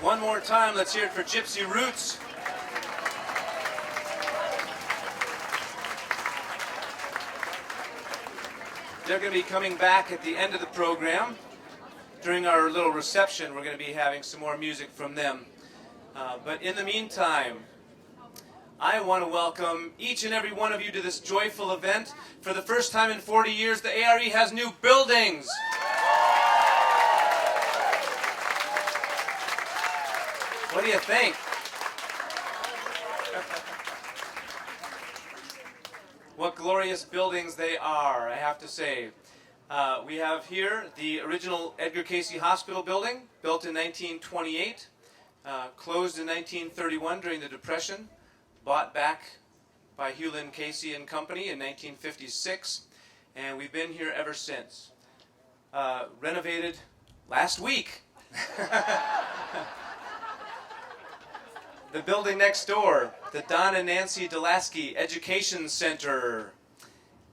One more time, let's hear it for Gypsy Roots. They're going to be coming back at the end of the program. During our little reception, we're going to be having some more music from them. But in the meantime, I want to welcome each and every one of you to this joyful event. For the first time in 40 years, the A.R.E. has new buildings. What do you think? What glorious buildings they are, I have to say. We have here the original Edgar Cayce Hospital building, built in 1928, closed in 1931 during the Depression, bought back by Hewlin Cayce and Company in 1956, and we've been here ever since. Renovated last week. The building next door, the Don and Nancy Laski Education Center,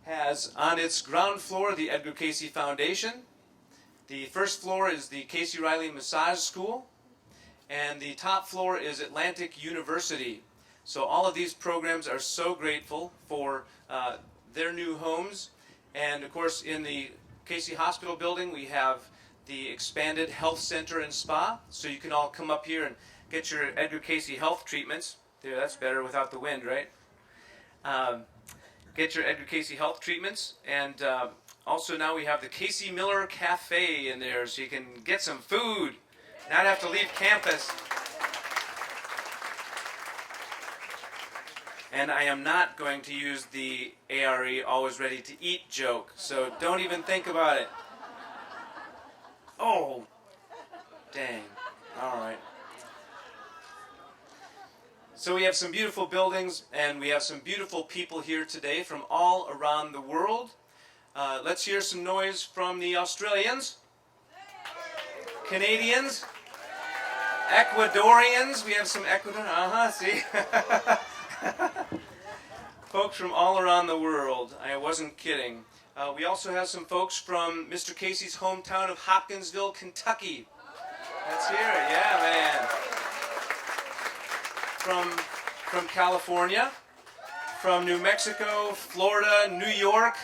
has on its ground floor the Edgar Cayce Foundation. The first floor is the Cayce Riley Massage School, and the top floor is Atlantic University. So all of these programs are so grateful for their new homes. And of course, in the Cayce Hospital building, we have the expanded health center and spa, so you can all come up here and get your Edgar Cayce health treatments. There, that's better without the wind, right? Get your Edgar Cayce health treatments, and also now we have the Cayce Miller Café in there, so you can get some food, not have to leave campus. And I am not going to use the A.R.E. always ready to eat joke, so don't even think about it. Oh, dang. All right. So we have some beautiful buildings, and we have some beautiful people here today from all around the world. Let's hear some noise from the Australians, Canadians, Ecuadorians. We have some Ecuador. See? Folks from all around the world. I wasn't kidding. We also have some folks from Mr. Cayce's hometown of Hopkinsville, Kentucky. Let's hear it. Yeah, man. From California, from New Mexico, Florida, New York.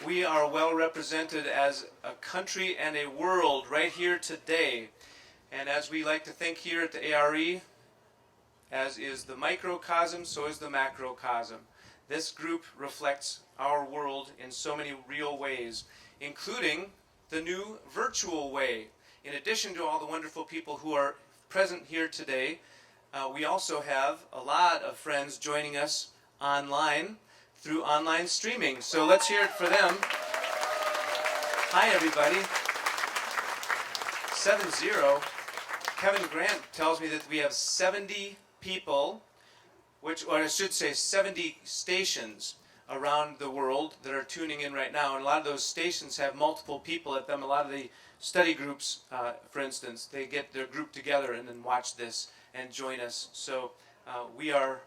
We are well represented as a country and a world right here today. And as we like to think here at the A.R.E., as is the microcosm, so is the macrocosm. This group reflects our world in so many real ways, including the new virtual way. In addition to all the wonderful people who are present here today, we also have a lot of friends joining us online through online streaming. So let's hear it for them. Hi, everybody. 70. Kevin Grant tells me that we have 70 people, or I should say 70 stations around the world that are tuning in right now. And a lot of those stations have multiple people at them. A lot of the study groups, for instance, they get their group together and then watch this and join us. So we are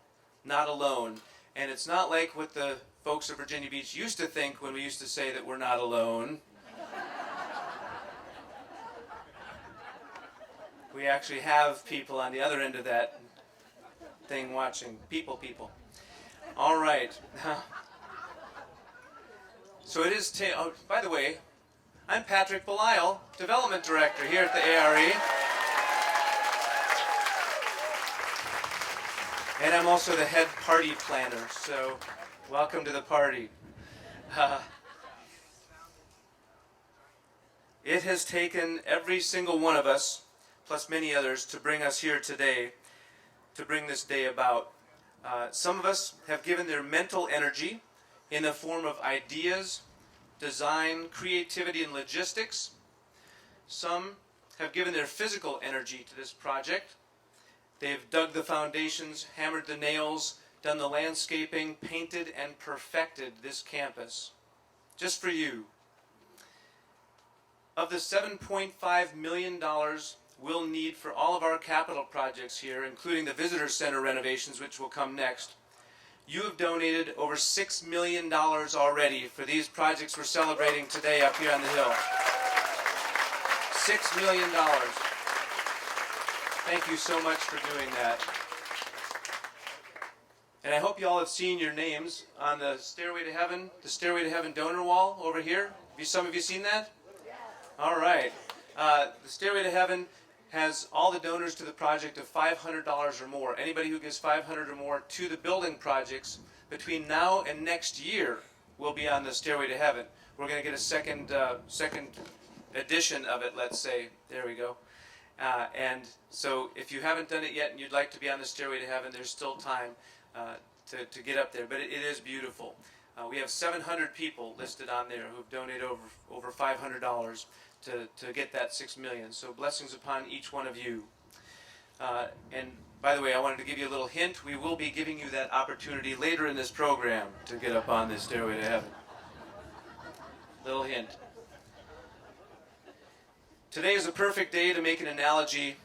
not alone. And it's not like what the folks of Virginia Beach used to think when we used to say that we're not alone. We actually have people on the other end of that thing watching. People. All right. So it is, oh, by the way, I'm Patrick Belisle, Development Director here at the A.R.E. And I'm also the head party planner, so welcome to the party. It has taken every single one of us, plus many others, to bring us here today, to bring this day about. Some of us have given their mental energy in the form of ideas, design, creativity, and logistics. Some have given their physical energy to this project. They've dug the foundations, hammered the nails, done the landscaping, painted and perfected this campus. Just for you. Of the $7.5 million we'll need for all of our capital projects here, including the visitor center renovations, which will come next, you have donated over $6 million already for these projects we're celebrating today up here on the hill. $6 million. Thank you so much for doing that. And I hope you all have seen your names on the Stairway to Heaven donor wall over here. Have some of you seen that? All right. The Stairway to Heaven has all the donors to the project of $500 or more. Anybody who gives $500 or more to the building projects between now and next year will be on the Stairway to Heaven. We're going to get a second edition of it, let's say. There we go. And so if you haven't done it yet and you'd like to be on the Stairway to Heaven, there's still time to get up there. But it is beautiful. We have 700 people listed on there who've donated over $500 to get that $6 million. So blessings upon each one of you. And by the way, I wanted to give you a little hint. We will be giving you that opportunity later in this program to get up on this Stairway to Heaven. Little hint. Today is a perfect day to make an analogy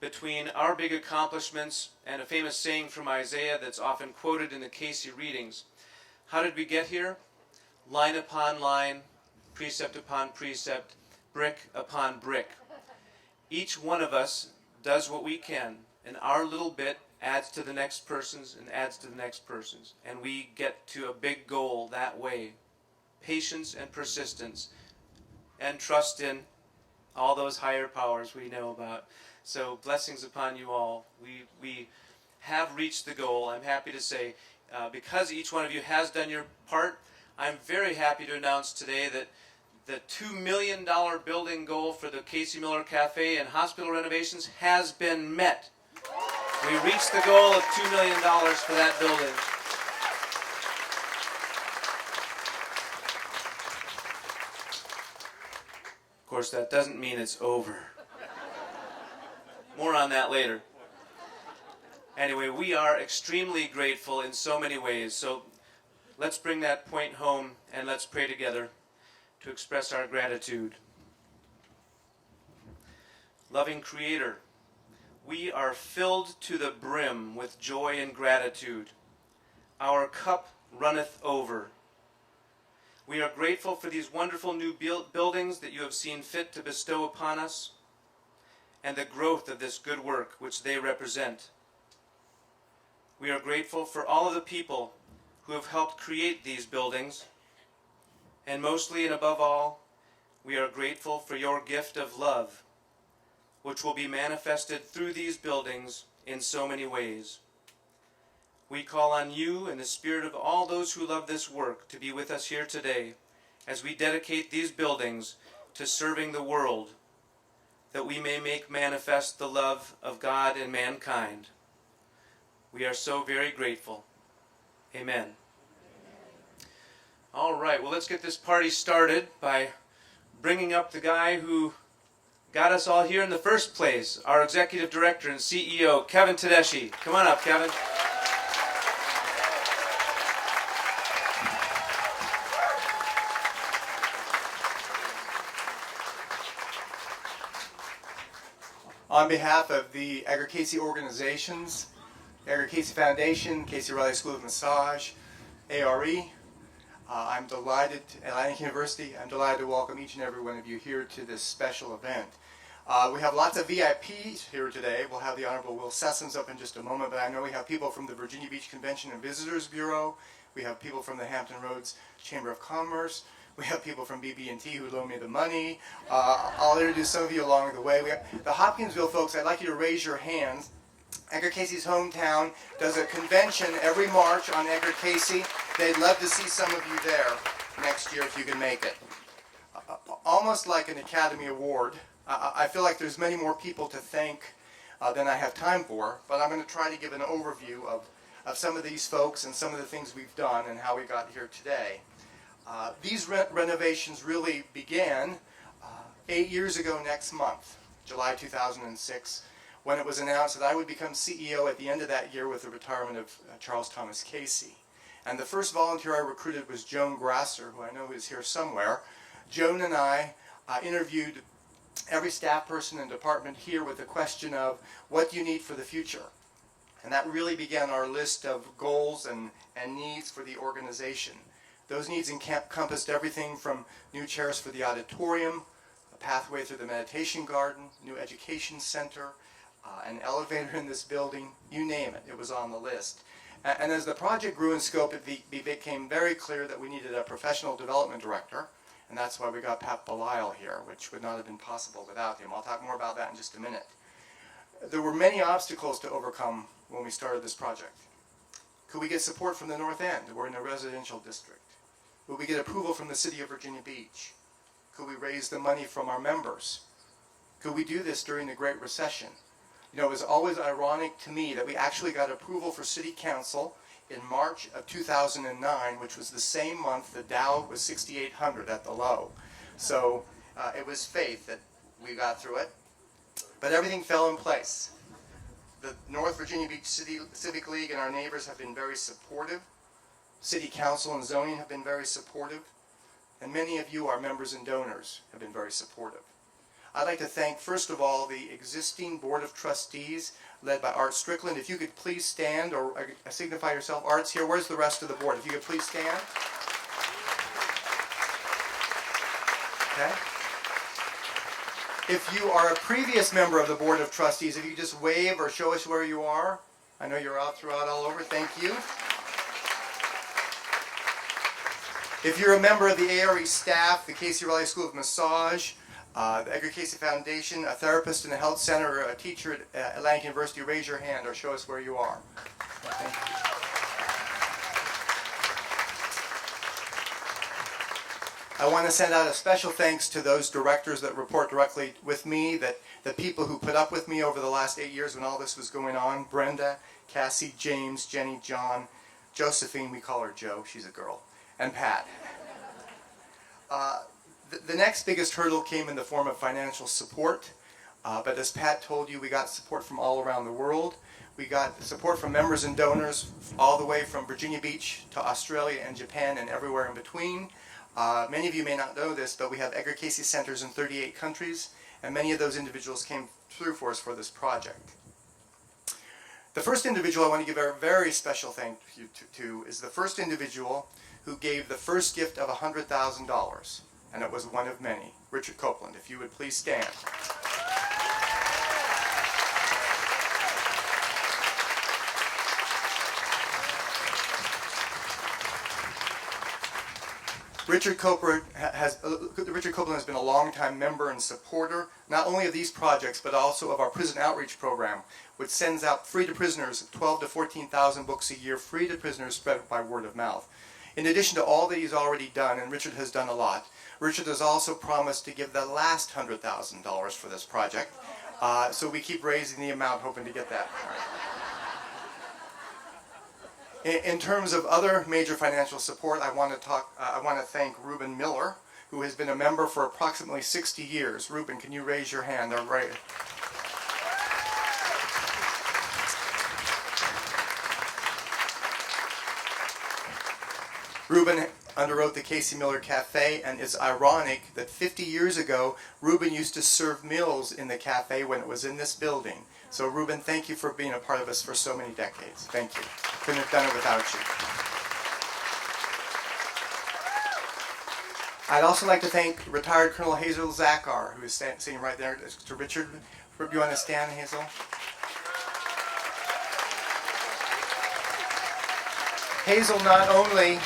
between our big accomplishments and a famous saying from Isaiah that's often quoted in the Cayce readings. How did we get here? Line upon line, precept upon precept, brick upon brick. Each one of us does what we can, and our little bit adds to the next person's and adds to the next person's, and we get to a big goal that way. Patience and persistence, and trust in all those higher powers we know about. So blessings upon you all. We have reached the goal, I'm happy to say. Because each one of you has done your part, I'm very happy to announce today that the $2 million building goal for the Cayce Miller Café and hospital renovations has been met. We reached the goal of $2 million for that building. Of course, that doesn't mean it's over. More on that later. Anyway, we are extremely grateful in so many ways. So let's bring that point home and let's pray together to express our gratitude. Loving Creator, we are filled to the brim with joy and gratitude. Our cup runneth over. We are grateful for these wonderful new buildings that you have seen fit to bestow upon us and the growth of this good work which they represent. We are grateful for all of the people who have helped create these buildings, and mostly and above all, we are grateful for your gift of love, which will be manifested through these buildings in so many ways. We call on you and the spirit of all those who love this work to be with us here today as we dedicate these buildings to serving the world, that we may make manifest the love of God and mankind. We are so very grateful. Amen. All right, well, let's get this party started by bringing up the guy who got us all here in the first place, our Executive Director and CEO, Kevin Tedeschi. Come on up, Kevin. On behalf of the Edgar Cayce organizations, Edgar Cayce Foundation, Cayce-Riley School of Massage, A.R.E., I'm delighted, at Atlantic University, I'm delighted to welcome each and every one of you here to this special event. We have lots of VIPs here today. We'll have the Honorable Will Sessoms up in just a moment, but I know we have people from the Virginia Beach Convention and Visitors Bureau. We have people from the Hampton Roads Chamber of Commerce. We have people from BB&T who loan me the money. I'll introduce some of you along the way. We have the Hopkinsville folks. I'd like you to raise your hands. Edgar Cayce's hometown does a convention every March on Edgar Cayce. They'd love to see some of you there next year if you can make it. Almost like an Academy Award. I feel like there's many more people to thank than I have time for, but I'm going to try to give an overview of some of these folks and some of the things we've done and how we got here today. These renovations really began 8 years ago next month, July 2006, when it was announced that I would become CEO at the end of that year with the retirement of Charles Thomas Cayce. And the first volunteer I recruited was Joan Grasser, who I know is here somewhere. Joan and I interviewed every staff person and department here with the question of, what do you need for the future? And that really began our list of goals and needs for the organization. Those needs encompassed everything from new chairs for the auditorium, a pathway through the meditation garden, new education center, an elevator in this building, you name it, it was on the list. And as the project grew in scope, it became very clear that we needed a professional development director, and that's why we got Pat Belisle here, which would not have been possible without him. I'll talk more about that in just a minute. There were many obstacles to overcome when we started this project. Could we get support from the North End? We're in a residential district. Would we get approval from the City of Virginia Beach? Could we raise the money from our members? Could we do this during the Great Recession? You know, it was always ironic to me that we actually got approval for City Council in March of 2009, which was the same month the Dow was 6,800 at the low. So it was faith that we got through it. But everything fell in place. The North Virginia Beach Civic League and our neighbors have been very supportive. City Council and zoning have been very supportive. And many of you, our members and donors, have been very supportive. I'd like to thank, first of all, the existing Board of Trustees led by Art Strickland. If you could please stand or signify yourself. Art's here. Where's the rest of the board? If you could please stand. Okay. If you are a previous member of the Board of Trustees, if you could just wave or show us where you are. I know you're out throughout all over. Thank you. If you're a member of the A.R.E. staff, the Cayce Riley School of Massage, the Edgar Cayce Foundation, a therapist in a health center, or a teacher at Atlantic University, raise your hand or show us where you are. Thank you. I want to send out a special thanks to those directors that report directly with me, the people who put up with me over the last 8 years when all this was going on. Brenda, Cassie, James, Jenny, John, Josephine, we call her Jo, she's a girl, and Pat. The next biggest hurdle came in the form of financial support, but as Pat told you, we got support from all around the world. We got support from members and donors all the way from Virginia Beach to Australia and Japan and everywhere in between. Many of you may not know this, but we have Edgar Cayce centers in 38 countries, and many of those individuals came through for us for this project. The first individual I want to give a very special thank you to is the first individual who gave the first gift of $100,000, and it was one of many. Richard Copeland, if you would please stand. Richard Copeland has been a longtime member and supporter, not only of these projects, but also of our prison outreach program, which sends out free to prisoners 12,000 to 14,000 books a year, free to prisoners spread by word of mouth. In addition to all that he's already done, and Richard has done a lot, Richard has also promised to give the last $100,000 for this project. So we keep raising the amount, hoping to get that. In terms of other major financial support, I want to thank Reuben Miller, who has been a member for approximately 60 years. Reuben, can you raise your hand? All right. Reuben underwrote the Cayce Miller Café, and it's ironic that 50 years ago, Reuben used to serve meals in the cafe when it was in this building. So Reuben, thank you for being a part of us for so many decades. Thank you. Couldn't have done it without you. I'd also like to thank retired Colonel Hazel Zachar, who is sitting right there to Richard. Do you want to stand, Hazel? Hazel not only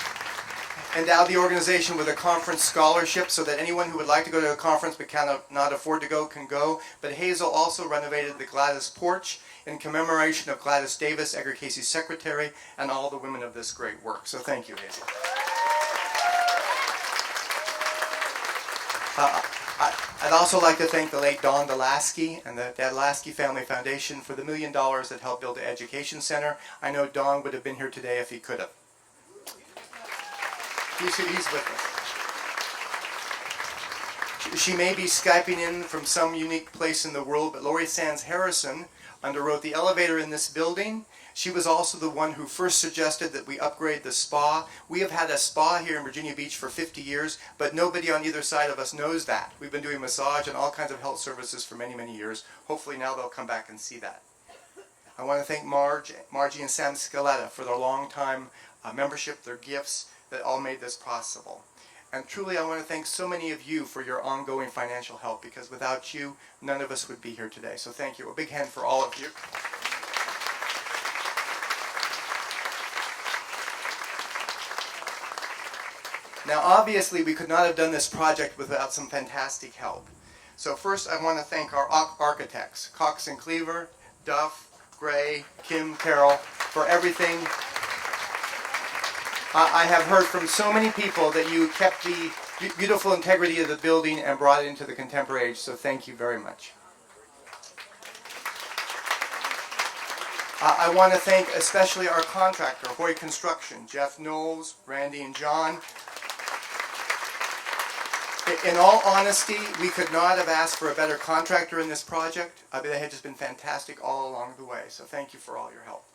endowed the organization with a conference scholarship so that anyone who would like to go to a conference but cannot afford to go can go, but Hazel also renovated the Gladys Porch in commemoration of Gladys Davis, Edgar Cayce's secretary, and all the women of this great work. So thank you, Hazel. I'd also like to thank the late Don Laski and the Laski Family Foundation for the $1 million that helped build the education center. I know Don would have been here today if he could have. He's with us. She may be Skyping in from some unique place in the world, but Lori Sands Harrison underwrote the elevator in this building. She was also the one who first suggested that we upgrade the spa. We have had a spa here in Virginia Beach for 50 years, but nobody on either side of us knows that. We've been doing massage and all kinds of health services for many, many years. Hopefully now they'll come back and see that. I want to thank Margie and Sam Scaletta for their long time membership, their gifts, that all made this possible. And truly, I want to thank so many of you for your ongoing financial help, because without you, none of us would be here today. So thank you. A big hand for all of you. Now, obviously, we could not have done this project without some fantastic help. So first, I want to thank our architects, Cox and Cleaver, Duff, Gray, Kim, Carroll, for everything. I have heard from so many people that you kept the beautiful integrity of the building and brought it into the contemporary age, so thank you very much. I want to thank especially our contractor, Hoy Construction, Jeff Knowles, Randy and John. In all honesty, we could not have asked for a better contractor in this project. They had just been fantastic all along the way, so thank you for all your help.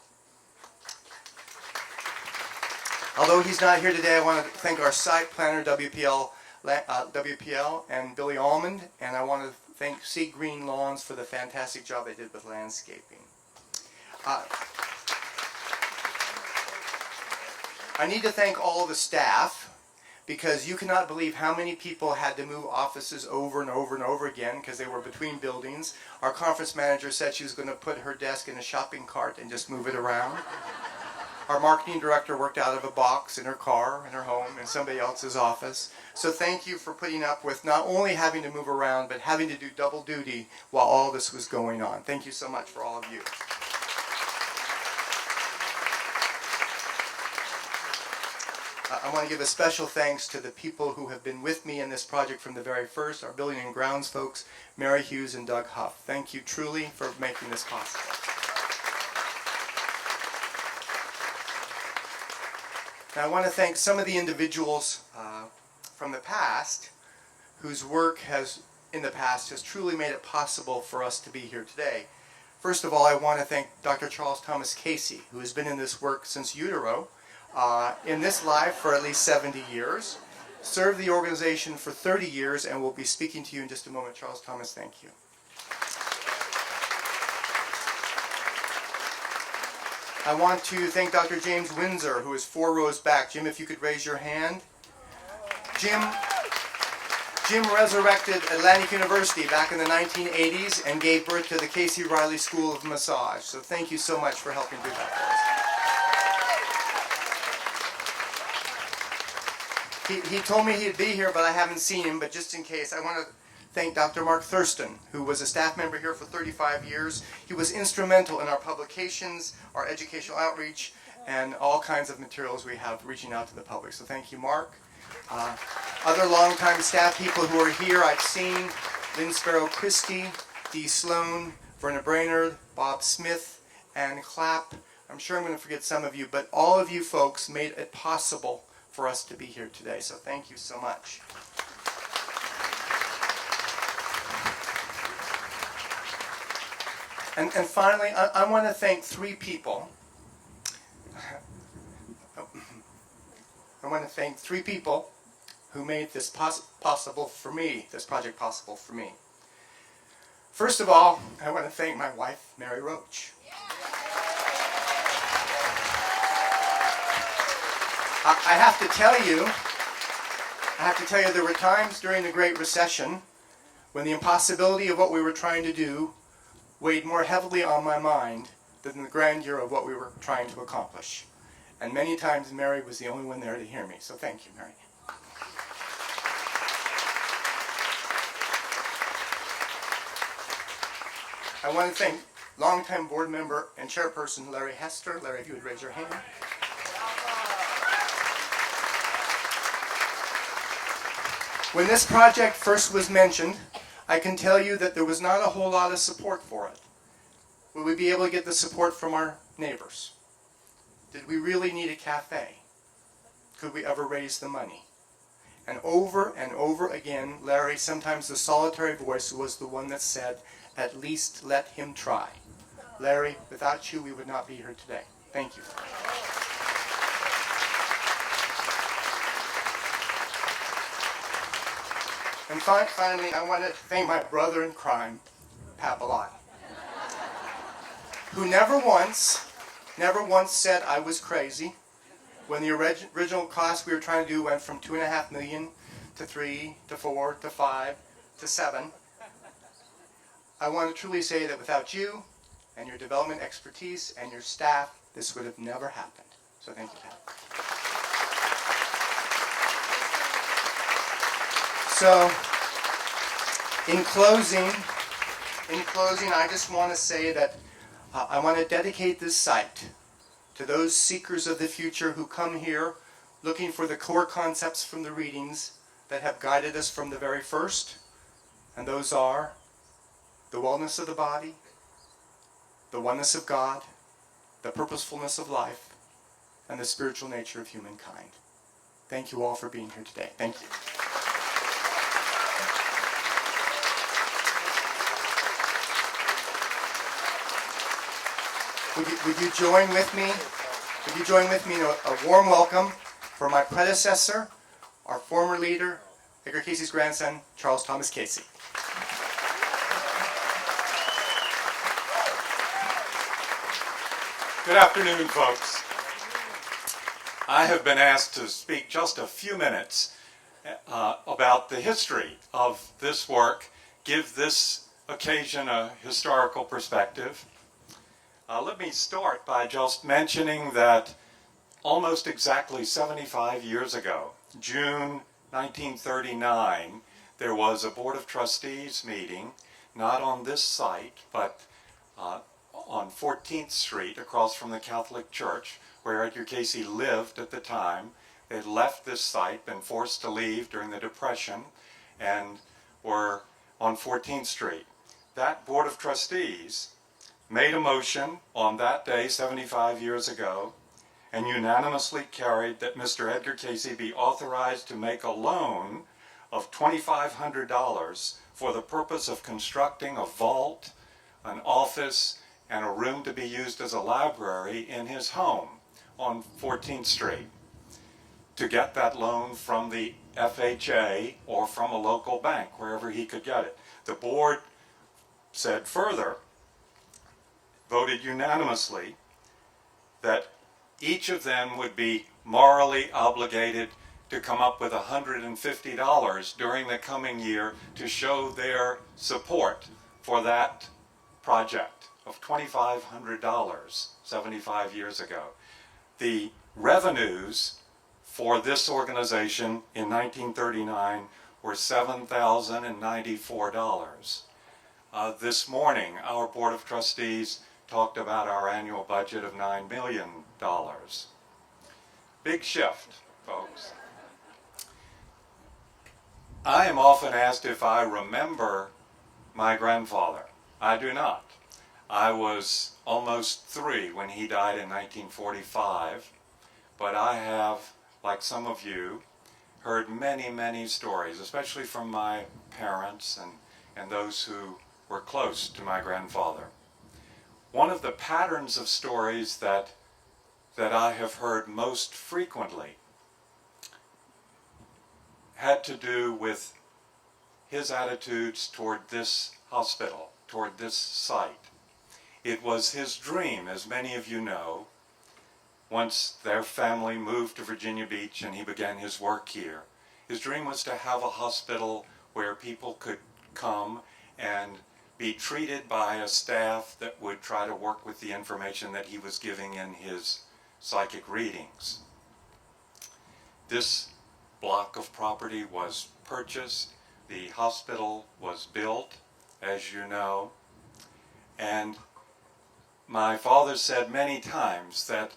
Although he's not here today, I want to thank our site planner, WPL, and Billy Almond, and I want to thank Sea Green Lawns for the fantastic job they did with landscaping. I need to thank all the staff, because you cannot believe how many people had to move offices over and over and over again because they were between buildings. Our conference manager said she was going to put her desk in a shopping cart and just move it around. Our marketing director worked out of a box in her car, in her home, in somebody else's office. So thank you for putting up with not only having to move around, but having to do double duty while all this was going on. Thank you so much for all of you. I want to give a special thanks to the people who have been with me in this project from the very first, our building and grounds folks, Mary Hughes and Doug Huff. Thank you truly for making this possible. Now, I want to thank some of the individuals from the past whose work in the past has truly made it possible for us to be here today. First of all, I want to thank Dr. Charles Thomas Cayce, who has been in this work since utero, in this life for at least 70 years, served the organization for 30 years, and will be speaking to you in just a moment. Charles Thomas, thank you. I want to thank Dr. James Windsor, who is 4 rows back. Jim, if you could raise your hand. Jim resurrected Atlantic University back in the 1980s and gave birth to the Cayce Riley School of Massage. So thank you so much for helping do that for us. He told me he'd be here, but I haven't seen him. But just in case, I want to thank Dr. Mark Thurston, who was a staff member here for 35 years. He was instrumental in our publications, our educational outreach, and all kinds of materials we have reaching out to the public. So thank you, Mark. Other longtime staff people who are here, I've seen Lynn Sparrow Christie, Dee Sloan, Verna Brainerd, Bob Smith, and Clapp. I'm sure I'm going to forget some of you, but all of you folks made it possible for us to be here today. So thank you so much. And finally, I want to thank 3 people. I want to thank 3 people who made this possible for me, this project possible for me. First of all, I want to thank my wife, Mary Roach. I have to tell you, there were times during the Great Recession when the impossibility of what we were trying to do weighed more heavily on my mind than the grandeur of what we were trying to accomplish. And many times Mary was the only one there to hear me, so thank you, Mary. I want to thank longtime board member and chairperson Larry Hester. Larry, if you would raise your hand. When this project first was mentioned, I can tell you that there was not a whole lot of support for it. Will we be able to get the support from our neighbors? Did we really need a cafe? Could we ever raise the money? And over again, Larry, sometimes the solitary voice, was the one that said, at least let him try. Larry, without you, we would not be here today. Thank you. And finally, I want to thank my brother in crime, Papalot, who never once said I was crazy when the original cost we were trying to do went from $2.5 million to 3 to 4 to 5 to 7. I want to truly say that without you and your development expertise and your staff, this would have never happened. So thank you, Pat. So, in closing, I just want to say that I want to dedicate this site to those seekers of the future who come here looking for the core concepts from the readings that have guided us from the very first, and those are the wellness of the body, the oneness of God, the purposefulness of life, and the spiritual nature of humankind. Thank you all for being here today. Thank you. Would you join with me? Would you join with me in a warm welcome for my predecessor, our former leader, Edgar Cayce's grandson, Charles Thomas Cayce. Good afternoon, folks. I have been asked to speak just a few minutes about the history of this work, give this occasion a historical perspective. Let me start by just mentioning that almost exactly 75 years ago, June 1939, there was a Board of Trustees meeting, not on this site, but on 14th Street across from the Catholic Church, where Edgar Cayce lived at the time. They had left this site, been forced to leave during the Depression, and were on 14th Street. That Board of Trustees made a motion on that day 75 years ago and unanimously carried that Mr. Edgar Cayce be authorized to make a loan of $2,500 for the purpose of constructing a vault, an office, and a room to be used as a library in his home on 14th Street. To get that loan from the FHA or from a local bank, wherever he could get it. The board said further, voted unanimously, that each of them would be morally obligated to come up with $150 during the coming year to show their support for that project of $2,500 75 years ago. The revenues for this organization in 1939 were $7,094. This morning, our Board of Trustees talked about our annual budget of $9 million. Big shift, folks. I am often asked if I remember my grandfather. I do not. I was almost 3 when he died in 1945, but I have, like some of you, heard many, many stories, especially from my parents and those who were close to my grandfather. One of the patterns of stories that I have heard most frequently had to do with his attitudes toward this hospital, toward this site. It was his dream, as many of you know, once their family moved to Virginia Beach and he began his work here. His dream was to have a hospital where people could come and be treated by a staff that would try to work with the information that he was giving in his psychic readings. This block of property was purchased, the hospital was built, as you know, and my father said many times that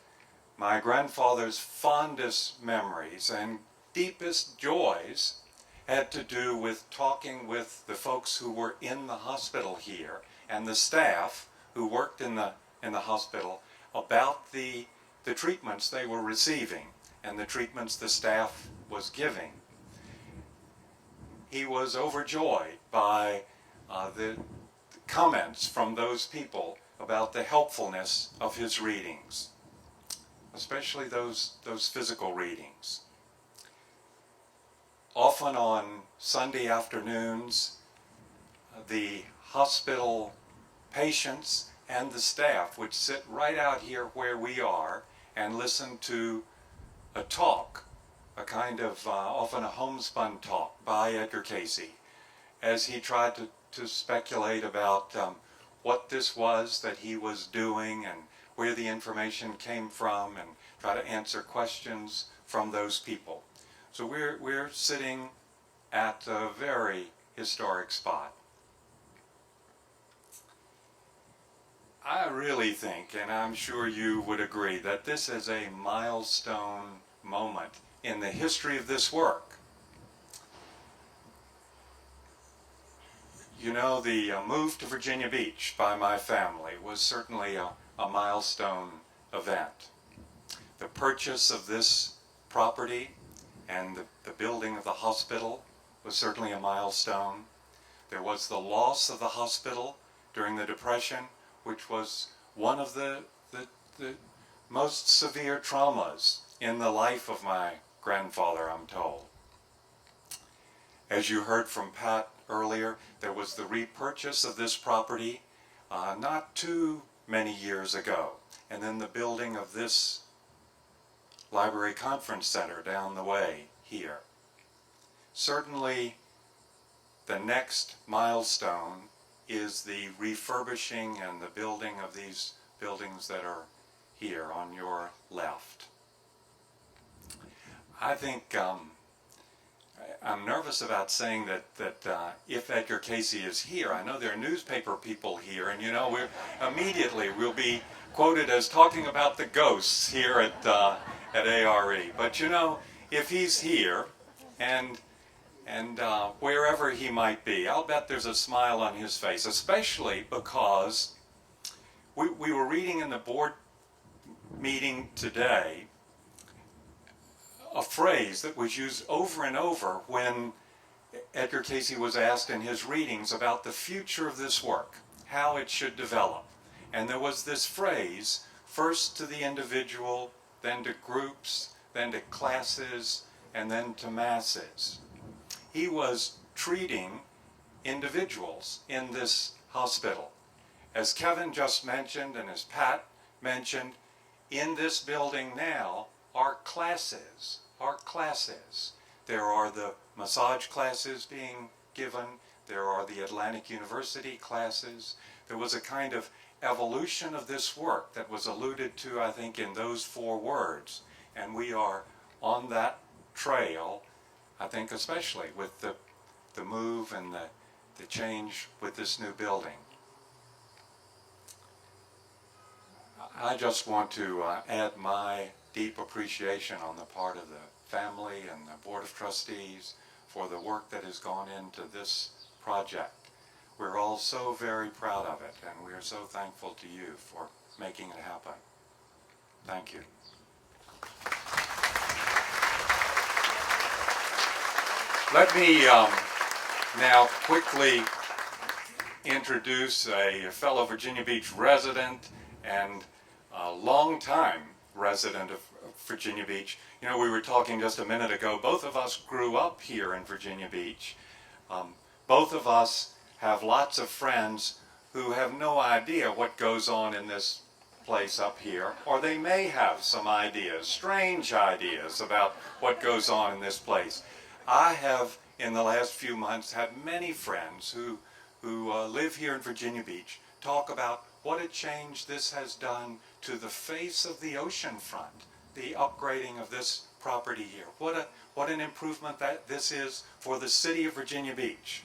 my grandfather's fondest memories and deepest joys had to do with talking with the folks who were in the hospital here and the staff who worked in the hospital about the treatments they were receiving and the treatments the staff was giving. He was overjoyed by the comments from those people about the helpfulness of his readings, especially those physical readings. Often on Sunday afternoons, the hospital patients and the staff would sit right out here where we are and listen to a talk a kind of often a homespun talk by Edgar Cayce as he tried to speculate about what this was that he was doing and where the information came from, and try to answer questions from those people. So we're sitting at a very historic spot. I really think, and I'm sure you would agree, that this is a milestone moment in the history of this work. You know, the move to Virginia Beach by my family was certainly a milestone event. The purchase of this property and the building of the hospital was certainly a milestone. There was the loss of the hospital during the Depression, which was one of the most severe traumas in the life of my grandfather, I'm told. As you heard from Pat earlier, there was the repurchase of this property not too many years ago, and then the building of this library conference center down the way here. Certainly, the next milestone is the refurbishing and the building of these buildings that are here on your left. I think I'm nervous about saying that if Edgar Cayce is here, I know there are newspaper people here, and you know, we'll be quoted as talking about the ghosts here at A.R.E. But you know, if he's here, and wherever he might be, I'll bet there's a smile on his face, especially because we were reading in the board meeting today a phrase that was used over and over when Edgar Cayce was asked in his readings about the future of this work, how it should develop. And there was this phrase, first to the individual, then to groups, then to classes, and then to masses. He was treating individuals in this hospital. As Kevin just mentioned, and as Pat mentioned, in this building now are classes. There are the massage classes being given. There are the Atlantic University classes. There was a kind of evolution of this work that was alluded to, I think, in those 4 words. And we are on that trail, I think, especially with the move and the change with this new building. I just want to add my deep appreciation on the part of the family and the Board of Trustees for the work that has gone into this project. We're all so very proud of it, and we are so thankful to you for making it happen. Thank you. Let me now quickly introduce a fellow Virginia Beach resident and a longtime resident of Virginia Beach. You know, we were talking just a minute ago, both of us grew up here in Virginia Beach. Both of us have lots of friends who have no idea what goes on in this place up here, or they may have some ideas, strange ideas about what goes on in this place. I have, in the last few months, had many friends who live here in Virginia Beach talk about what a change this has done to the face of the ocean front, the upgrading of this property here. What an improvement that this is for the city of Virginia Beach.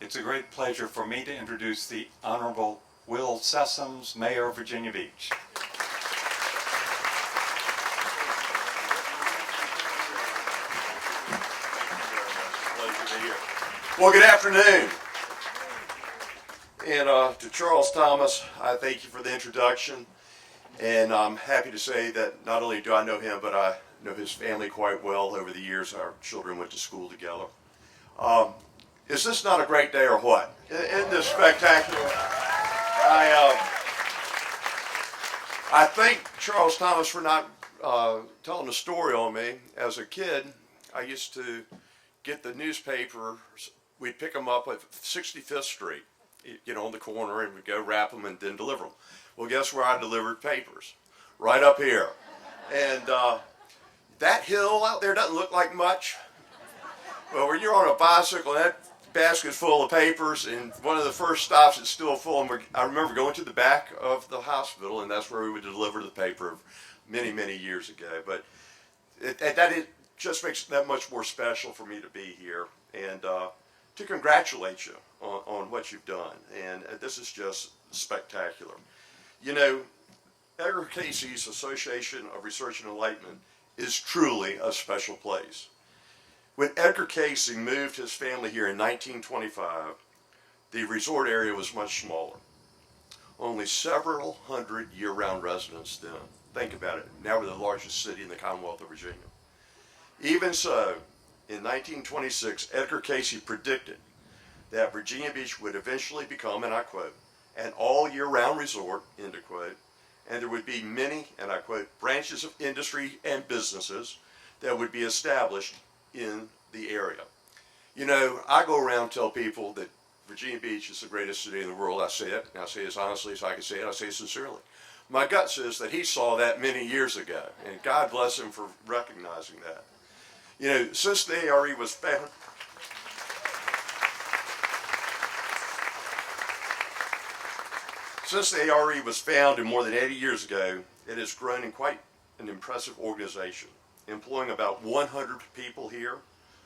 It's a great pleasure for me to introduce the Honorable Will Sessoms, Mayor of Virginia Beach. Well, good afternoon. And to Charles Thomas, I thank you for the introduction. And I'm happy to say that not only do I know him, but I know his family quite well over the years. Our children went to school together. Is this not a great day or what? Isn't this spectacular? I thank Charles Thomas for not telling a story on me. As a kid, I used to get the newspapers. We'd pick them up at 65th Street, you know, on the corner, and we'd go wrap them and then deliver them. Well, guess where I delivered papers? Right up here. And that hill out there doesn't look like much. Well, when you're on a bicycle and that basket's full of papers, and one of the first stops is still full, and I remember going to the back of the hospital, and that's where we would deliver the paper many, many years ago. But it just makes it that much more special for me to be here and to congratulate you on what you've done. And this is just spectacular. You know, Edgar Cayce's Association of Research and Enlightenment is truly a special place. When Edgar Cayce moved his family here in 1925, the resort area was much smaller. Only several hundred year-round residents then. Think about it. Now we're the largest city in the Commonwealth of Virginia. Even so, in 1926, Edgar Cayce predicted that Virginia Beach would eventually become, and I quote, an all-year-round resort, end of quote, and there would be many, and I quote, branches of industry and businesses that would be established in the area. You know, I go around and tell people that Virginia Beach is the greatest city in the world. I say it, and I say it as honestly as I can say it. I say it sincerely. My gut says that he saw that many years ago, and God bless him for recognizing that. You know, since the A.R.E. was founded, more than 80 years ago, it has grown in quite an impressive organization, employing about 100 people here,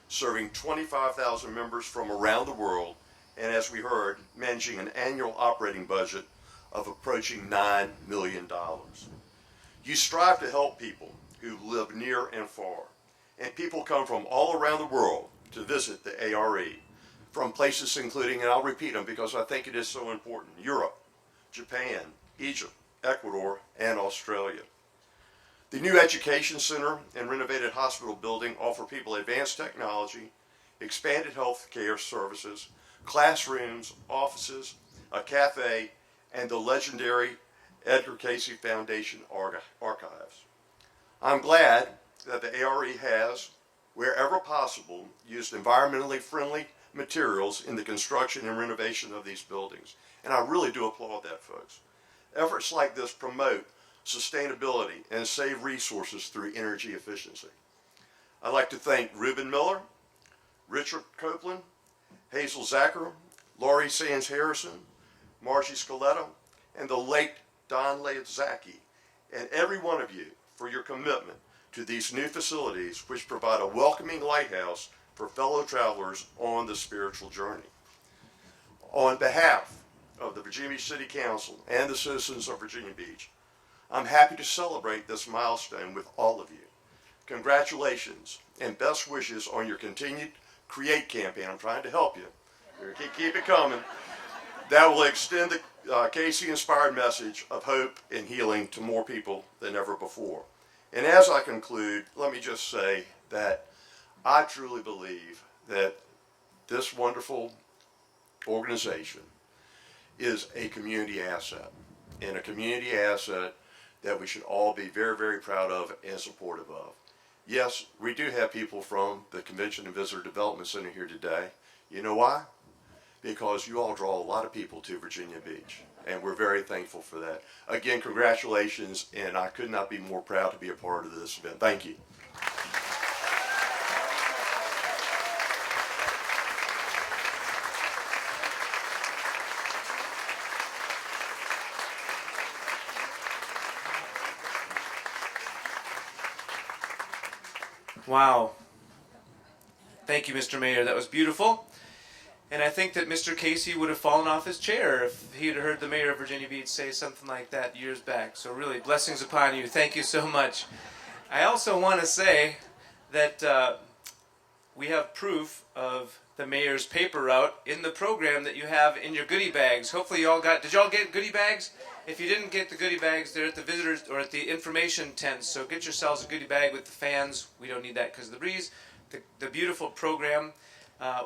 serving 25,000 members from around the world, and as we heard, managing an annual operating budget of approaching $9 million. You strive to help people who live near and far, and people come from all around the world to visit the A.R.E., from places including, and I'll repeat them because I think it is so important, Europe, Japan, Egypt, Ecuador, and Australia. The new education center and renovated hospital building offer people advanced technology, expanded health care services, classrooms, offices, a cafe, and the legendary Edgar Cayce Foundation archives. I'm glad that the A.R.E. has, wherever possible, used environmentally friendly materials in the construction and renovation of these buildings. And I really do applaud that, folks. Efforts like this promote sustainability and save resources through energy efficiency. I'd like to thank Reuben Miller, Richard Copeland, Hazel Zacher, Laurie Sands Harrison, Margie Scaletta, and the late Don Zaki, and every one of you for your commitment to these new facilities which provide a welcoming lighthouse for fellow travelers on the spiritual journey. On behalf of the Virginia Beach City Council and the citizens of Virginia Beach, I'm happy to celebrate this milestone with all of you. Congratulations and best wishes on your continued CREATE campaign. I'm trying to help you. Keep it coming. That will extend the Cayce-inspired message of hope and healing to more people than ever before. And as I conclude, let me just say that I truly believe that this wonderful organization is a community asset, and a community asset that we should all be very, very proud of and supportive of. Yes, we do have people from the Convention and Visitor Development Center here today. You know why? Because you all draw a lot of people to Virginia Beach, and we're very thankful for that. Again, congratulations, and I could not be more proud to be a part of this event. Thank you. Wow. Thank you, Mr. Mayor. That was beautiful. And I think that Mr. Cayce would have fallen off his chair if he had heard the mayor of Virginia Beach say something like that years back. So really, blessings upon you. Thank you so much. I also want to say that we have proof of the mayor's paper route in the program that you have in your goodie bags. Hopefully you all got, did you all get goodie bags? If you didn't get the goodie bags, they're at the visitors or at the information tents. So get yourselves a goodie bag with the fans. We don't need that because of the breeze. The beautiful program,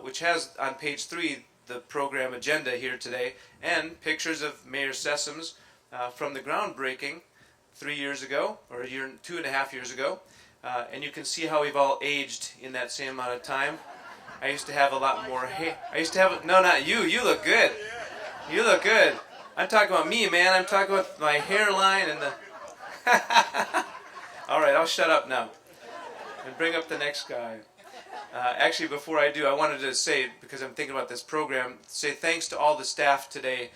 which has on page 3 the program agenda here today, and pictures of Mayor Sessoms from the groundbreaking 3 years ago, or 2.5 years ago. And you can see how we've all aged in that same amount of time. I used to have a lot more hair. No, not you. You look good. You look good. I'm talking about me, man. I'm talking about my hairline and the... All right, I'll shut up now. And bring up the next guy. Actually, before I do, I wanted to say, because I'm thinking about this program, say thanks to all the staff today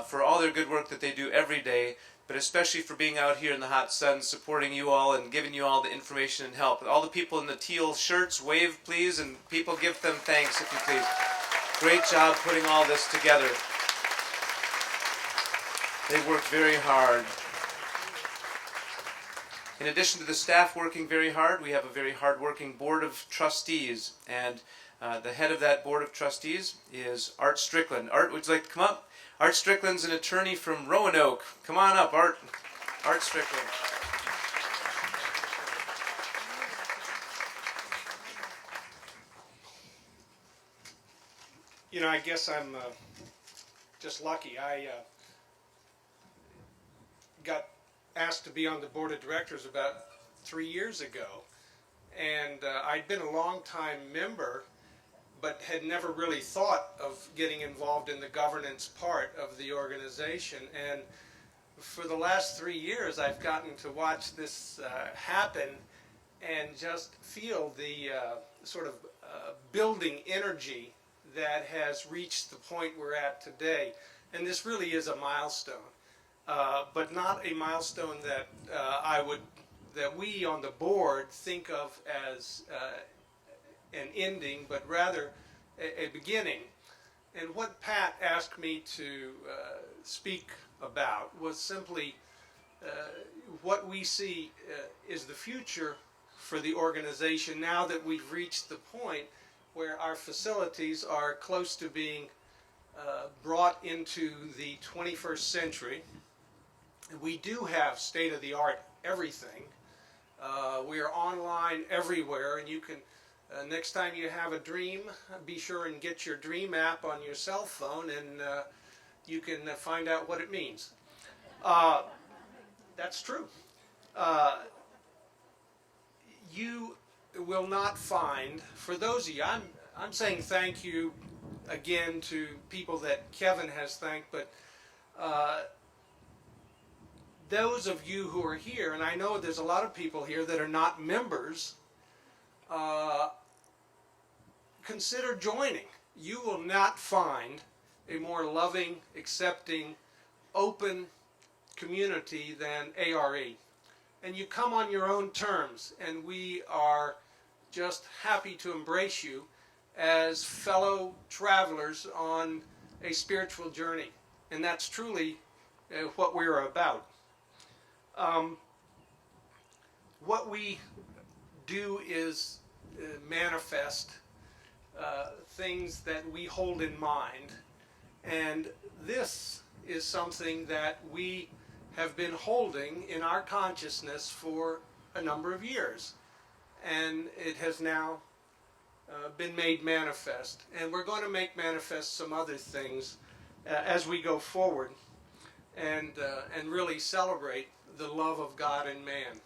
for all their good work that they do every day, but especially for being out here in the hot sun, supporting you all and giving you all the information and help. All the people in the teal shirts, wave please, and people give them thanks if you please. Great job putting all this together. They worked very hard. In addition to the staff working very hard, we have a very hard-working board of trustees, and the head of that board of trustees is Art Strickland. Art, would you like to come up? Art Strickland's an attorney from Roanoke. Come on up, Art. Art Strickland. You know, I guess I'm just lucky. I got asked to be on the board of directors about 3 years ago, and I'd been a long-time member, but had never really thought of getting involved in the governance part of the organization. And for the last 3 years, I've gotten to watch this happen and just feel the sort of building energy that has reached the point we're at today. And this really is a milestone, but not a milestone that that we on the board think of as an ending, but rather a beginning. And what Pat asked me to speak about was simply what we see is the future for the organization now that we've reached the point where our facilities are close to being brought into the 21st century. We do have state-of-the-art everything. We are online everywhere, and you can next time you have a dream, be sure and get your dream app on your cell phone, and you can find out what it means. That's true. You will not find, for those of you, I'm saying thank you again to people that Kevin has thanked, but those of you who are here, and I know there's a lot of people here that are not members, consider joining. You will not find a more loving, accepting, open community than A.R.E. And you come on your own terms, and we are just happy to embrace you as fellow travelers on a spiritual journey. And that's truly what we're about. What we do is manifest things that we hold in mind, and this is something that we have been holding in our consciousness for a number of years, and it has now been made manifest, and we're going to make manifest some other things as we go forward and really celebrate the love of God and man.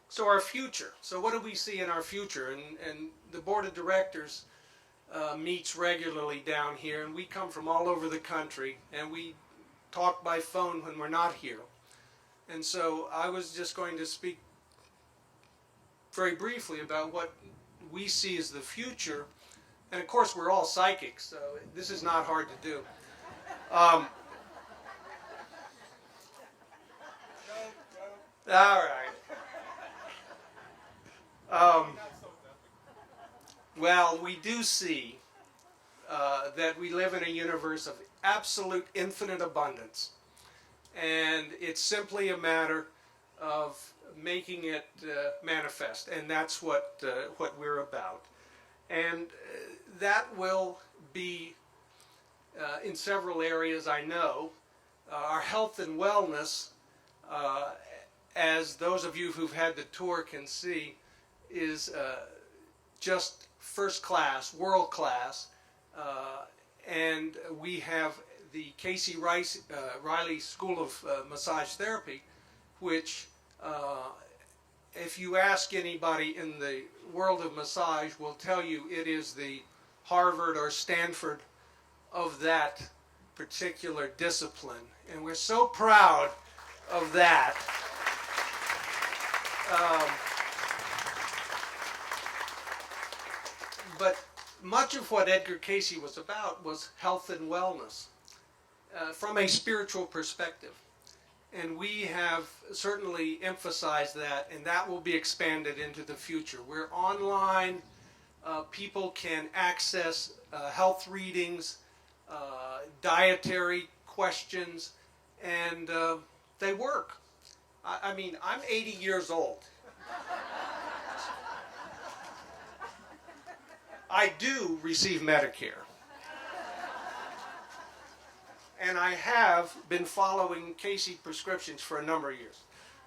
So our future. So what do we see in our future? And the board of directors meets regularly down here, and we come from all over the country, and we talk by phone when we're not here. And so I was just going to speak very briefly about what we see as the future. And of course we're all psychics, so this is not hard to do. All right. Well, we do see that we live in a universe of absolute infinite abundance, and it's simply a matter of making it manifest, and that's what we're about. And that will be in several areas, I know. Our health and wellness, as those of you who've had the tour can see, is just first class, world class, and we have the Cayce Riley School of Massage Therapy, which if you ask anybody in the world of massage will tell you it is the Harvard or Stanford of that particular discipline, and we're so proud of that. But much of what Edgar Cayce was about was health and wellness from a spiritual perspective. And we have certainly emphasized that, and that will be expanded into the future. We're online. People can access health readings, dietary questions, and they work. I mean, I'm 80 years old. I do receive Medicare. And I have been following Cayce prescriptions for a number of years.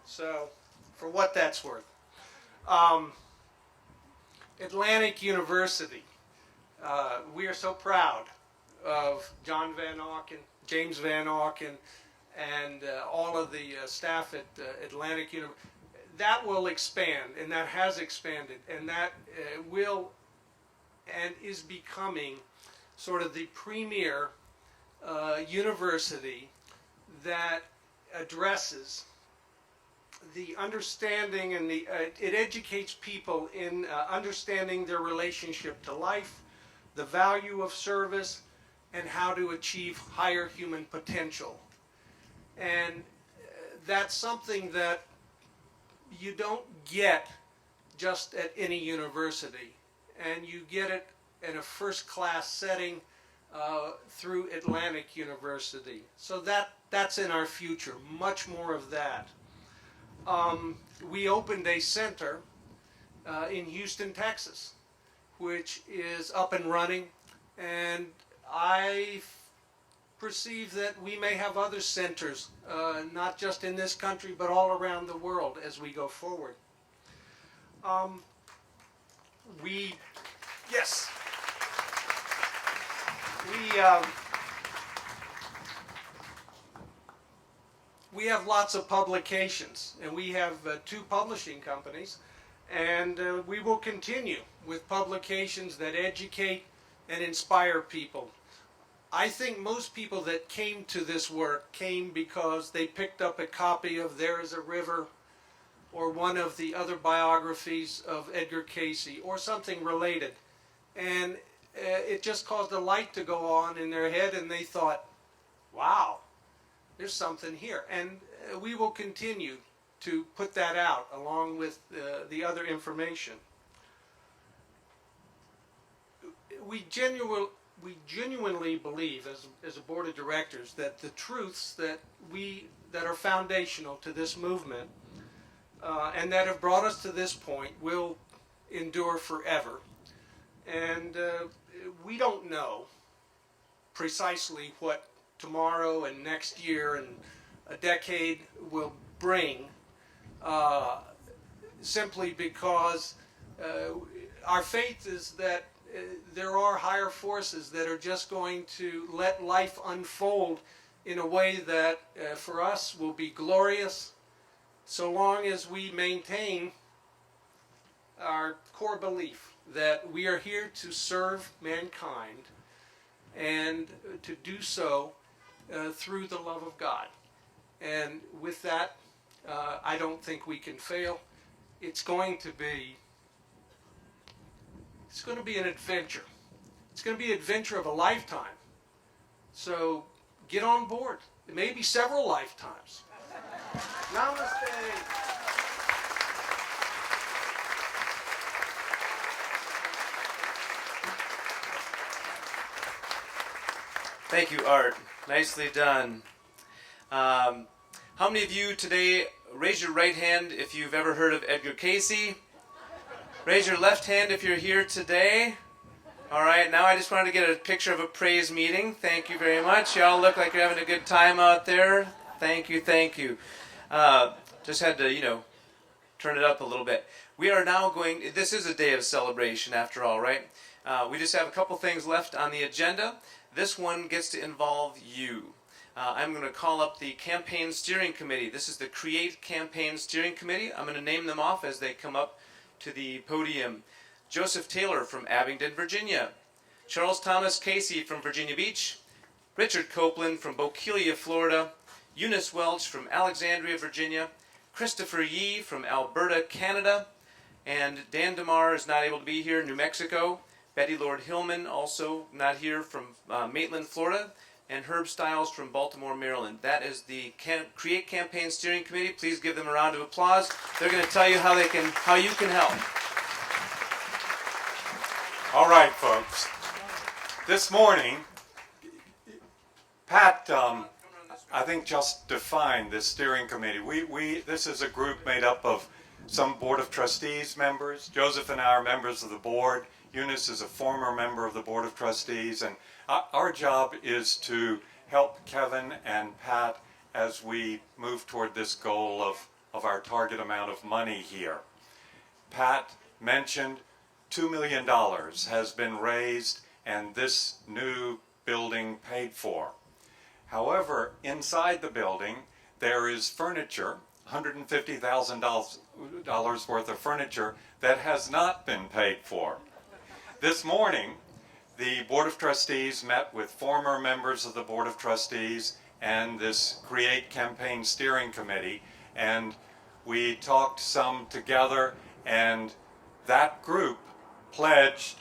So, for what that's worth. Atlantic University. We are so proud of John Van Auken, James Van Auken, and all of the staff at Atlantic University. That will expand, and that has expanded, and that will and is becoming sort of the premier university that addresses the understanding and it educates people in understanding their relationship to life, the value of service, and how to achieve higher human potential. And that's something that you don't get just at any university, and you get it in a first-class setting through Atlantic University. So that's in our future, much more of that. We opened a center in Houston, Texas, which is up and running, and I perceive that we may have other centers, not just in this country, but all around the world as we go forward. Yes. We have lots of publications, and we have 2 publishing companies, and we will continue with publications that educate and inspire people. I think most people that came to this work came because they picked up a copy of There Is a River or one of the other biographies of Edgar Cayce or something related. And it just caused a light to go on in their head, and they thought, wow, there's something here. And we will continue to put that out along with the other information. We genuinely believe as a board of directors that the truths that are foundational to this movement and that have brought us to this point will endure forever. And we don't know precisely what tomorrow and next year and a decade will bring, simply because our faith is that there are higher forces that are just going to let life unfold in a way that for us will be glorious, so long as we maintain our core belief that we are here to serve mankind and to do so through the love of God. And with that, I don't think we can fail. It's going to be an adventure. It's going to be an adventure of a lifetime. So get on board. It may be several lifetimes. Namaste. Thank you, Art. Nicely done. How many of you today, raise your right hand if you've ever heard of Edgar Cayce? Raise your left hand if you're here today. All right, now I just wanted to get a picture of a praise meeting. Thank you very much. Y'all look like you're having a good time out there. Thank you, thank you. Just had to, turn it up a little bit. We are now this is a day of celebration after all, right? We just have a couple things left on the agenda. This one gets to involve you. I'm going to call up the Campaign Steering Committee. This is the Create Campaign Steering Committee. I'm going to name them off as they come up to the podium. Joseph Taylor from Abingdon, Virginia. Charles Thomas Cayce from Virginia Beach. Richard Copeland from Bokeelia, Florida. Eunice Welch from Alexandria, Virginia. Christopher Yee from Alberta, Canada. And Dan DeMar is not able to be here, New Mexico. Betty Lord Hillman, also not here, from Maitland, Florida, and Herb Stiles from Baltimore, Maryland. That is the Create Campaign Steering Committee. Please give them a round of applause. They're going to tell you how you can help. All right, folks. This morning, Pat, I think, just defined this steering committee. This is a group made up of some Board of Trustees members. Joseph and I are members of the board. Eunice is a former member of the Board of Trustees. And our job is to help Kevin and Pat as we move toward this goal of our target amount of money here. Pat mentioned $2 million has been raised and this new building paid for. However, inside the building there is furniture, $150,000 worth of furniture that has not been paid for. This morning, the Board of Trustees met with former members of the Board of Trustees and this Create Campaign Steering Committee, and we talked some together, and that group pledged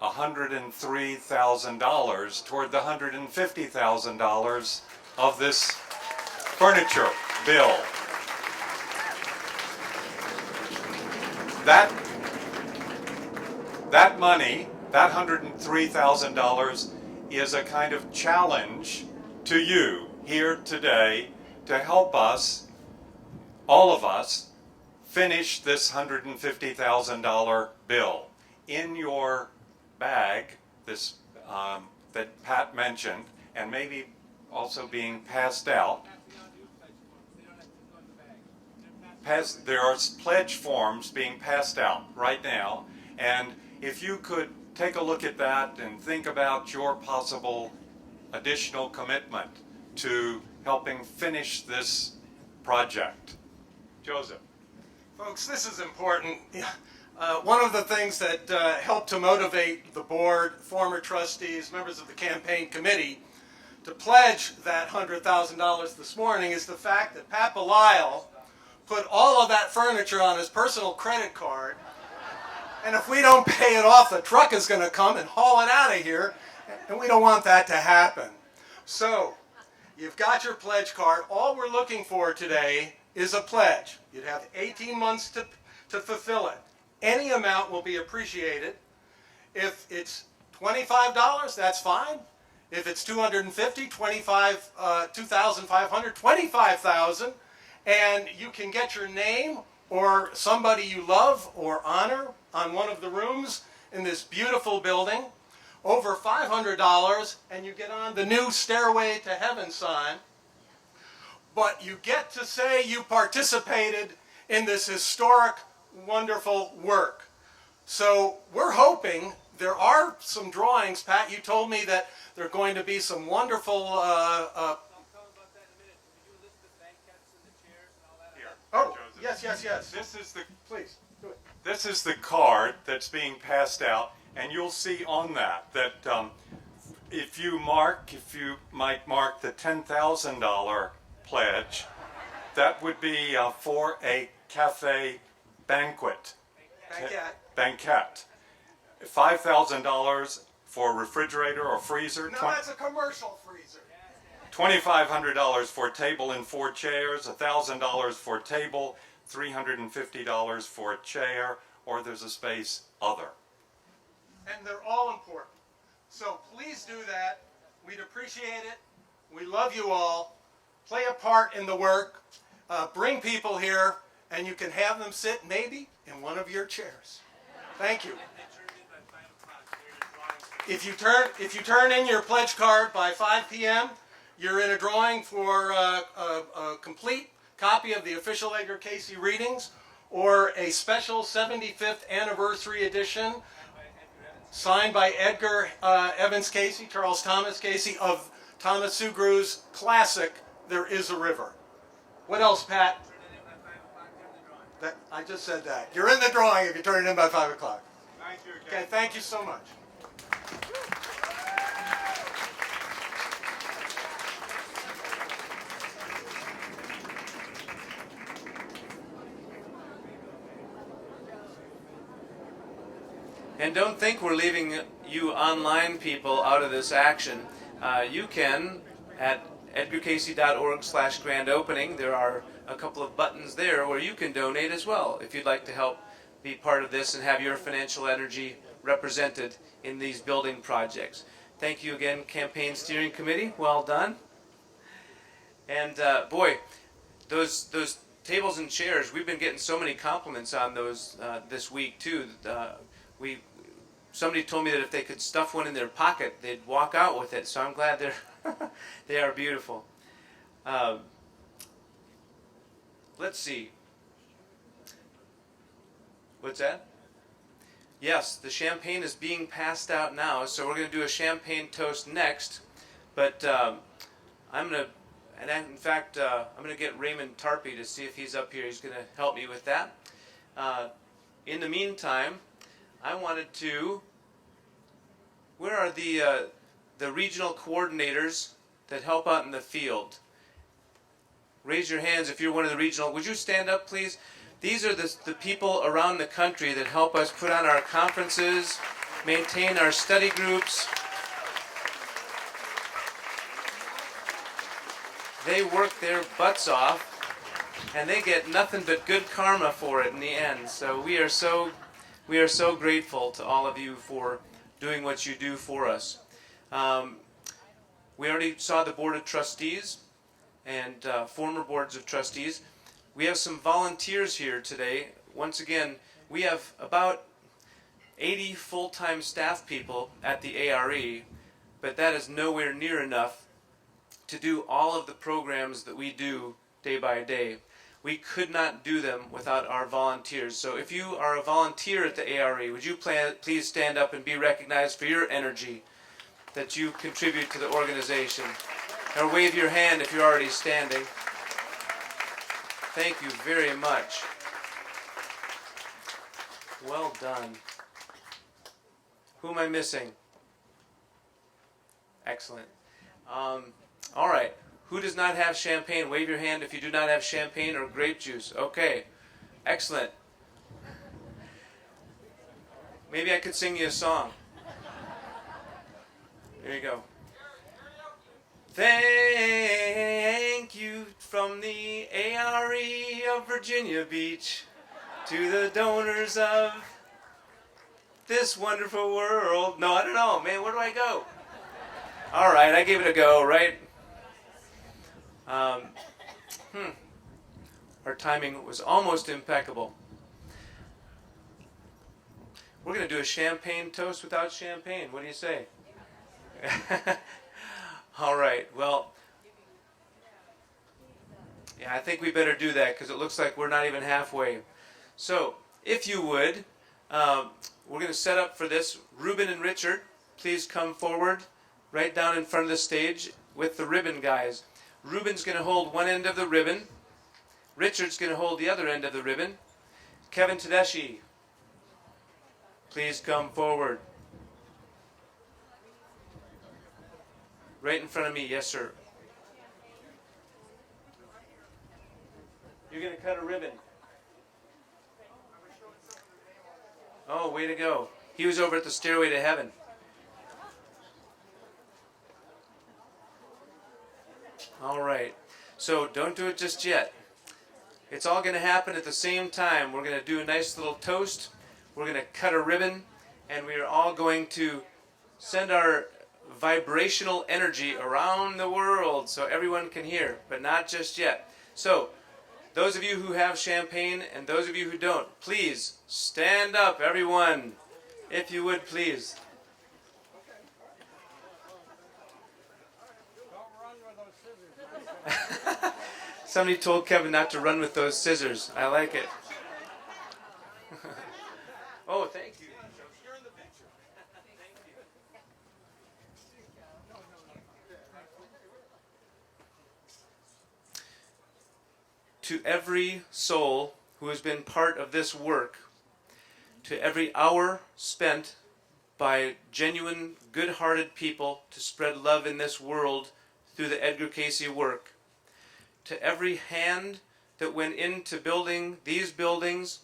$103,000 toward the $150,000 of this furniture bill. That money, that $103,000, is a kind of challenge to you here today to help us, all of us, finish this $150,000 bill. In your bag, this that Pat mentioned, and maybe also being passed out, there are pledge forms being passed out right now, and if you could take a look at that and think about your possible additional commitment to helping finish this project. Joseph. Folks, this is important. One of the things that helped to motivate the board, former trustees, members of the campaign committee to pledge that $100,000 this morning is the fact that Pat Belisle put all of that furniture on his personal credit card, and if we don't pay it off, the truck is going to come and haul it out of here, and we don't want that to happen. So, you've got your pledge card. All we're looking for today is a pledge. You'd have 18 months to fulfill it. Any amount will be appreciated. If it's $25, that's fine. If it's $250, $2,500, $25,000, and you can get your name or somebody you love or honor on one of the rooms in this beautiful building. Over $500, and you get on the new Stairway to Heaven sign. But you get to say you participated in this historic, wonderful work. So we're hoping, there are some drawings. Pat, you told me that there are going to be some wonderful oh, yes. Please, do it. This is the card that's being passed out, and you'll see on that if you might mark the $10,000 pledge, that would be for a Café banquet. Banquet. $5,000 for a refrigerator or freezer. No, that's a commercial freezer. $2,500 for a table and 4 chairs, $1,000 for a table, $350 for a chair, or there's a space other. And they're all important. So please do that. We'd appreciate it. We love you all. Play a part in the work. Bring people here, and you can have them sit maybe in one of your chairs. Thank you. If you turn in your pledge card by 5 p.m., you're in a drawing for a complete copy of the official Edgar Cayce readings, or a special 75th anniversary edition signed by Edgar Evans Cayce, Charles Thomas Cayce, of Thomas Sugrew's classic, There Is a River. What else, Pat? I just said that. You're in the drawing if you turn it in by 5 o'clock. Thank you again. Okay, thank you so much. And don't think we're leaving you online people out of this action. You can, at edgarcayce.org/grand opening, there are a couple of buttons there where you can donate as well if you'd like to help be part of this and have your financial energy represented in these building projects. Thank you again, Campaign Steering Committee. Well done. And boy, those tables and chairs, we've been getting so many compliments on those this week too. Somebody told me that if they could stuff one in their pocket, they'd walk out with it. So I'm glad they are beautiful. Let's see. What's that? Yes, the champagne is being passed out now, so we're going to do a champagne toast next. But I'm going to, and in fact, I'm going to get Raymond Tarpey to see if he's up here. He's going to help me with that. In the meantime, I wanted to, where are the regional coordinators that help out in the field? Raise your hands if you're one of the regional. Would you stand up, please? These are the people around the country that help us put on our conferences, maintain our study groups. They work their butts off, and they get nothing but good karma for it in the end. So we are so grateful to all of you for doing what you do for us. We already saw the Board of Trustees and former boards of trustees. We have some volunteers here today. Once again, we have about 80 full-time staff people at the A.R.E., but that is nowhere near enough to do all of the programs that we do day by day. We could not do them without our volunteers. So if you are a volunteer at the A.R.E., would you please stand up and be recognized for your energy that you contribute to the organization? Or wave your hand if you're already standing. Thank you very much. Well done. Who am I missing? Excellent. All right. Who does not have champagne? Wave your hand if you do not have champagne or grape juice. Okay. Excellent. Maybe I could sing you a song. There you go. Thank you from the A.R.E. of Virginia Beach to the donors of this wonderful world. No, I don't know, man. Where do I go? All right, I gave it a go, right? Our timing was almost impeccable. We're going to do a champagne toast without champagne. What do you say? All right, well, yeah, I think we better do that because it looks like we're not even halfway. So, if you would, we're going to set up for this. Ruben and Richard, please come forward right down in front of the stage with the ribbon guys. Ruben's going to hold one end of the ribbon. Richard's going to hold the other end of the ribbon. Kevin Tedeschi, please come forward. Right in front of me, yes sir. You're going to cut a ribbon. Oh, way to go. He was over at the Stairway to Heaven. All right. So don't do it just yet. It's all going to happen at the same time. We're going to do a nice little toast. We're going to cut a ribbon. And we are all going to send our vibrational energy around the world so everyone can hear, but not just yet. So, those of you who have champagne and those of you who don't, please stand up, everyone, if you would, please. Somebody told Kevin not to run with those scissors. I like it. Oh, thank you. To every soul who has been part of this work, to every hour spent by genuine, good-hearted people to spread love in this world through the Edgar Cayce work, to every hand that went into building these buildings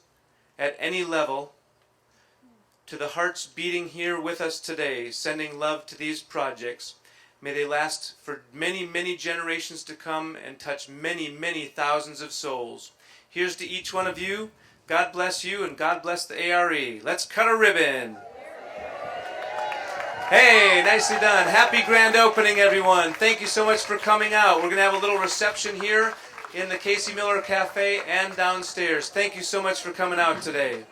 at any level, to the hearts beating here with us today, sending love to these projects. May they last for many, many generations to come and touch many, many thousands of souls. Here's to each one of you. God bless you and God bless the A.R.E. Let's cut a ribbon. Hey, nicely done. Happy grand opening, everyone. Thank you so much for coming out. We're going to have a little reception here in the Cayce Miller Café and downstairs. Thank you so much for coming out today.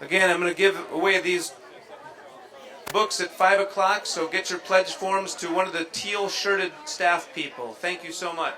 Again, I'm going to give away these books at 5 o'clock, so get your pledge forms to one of the teal-shirted staff people. Thank you so much.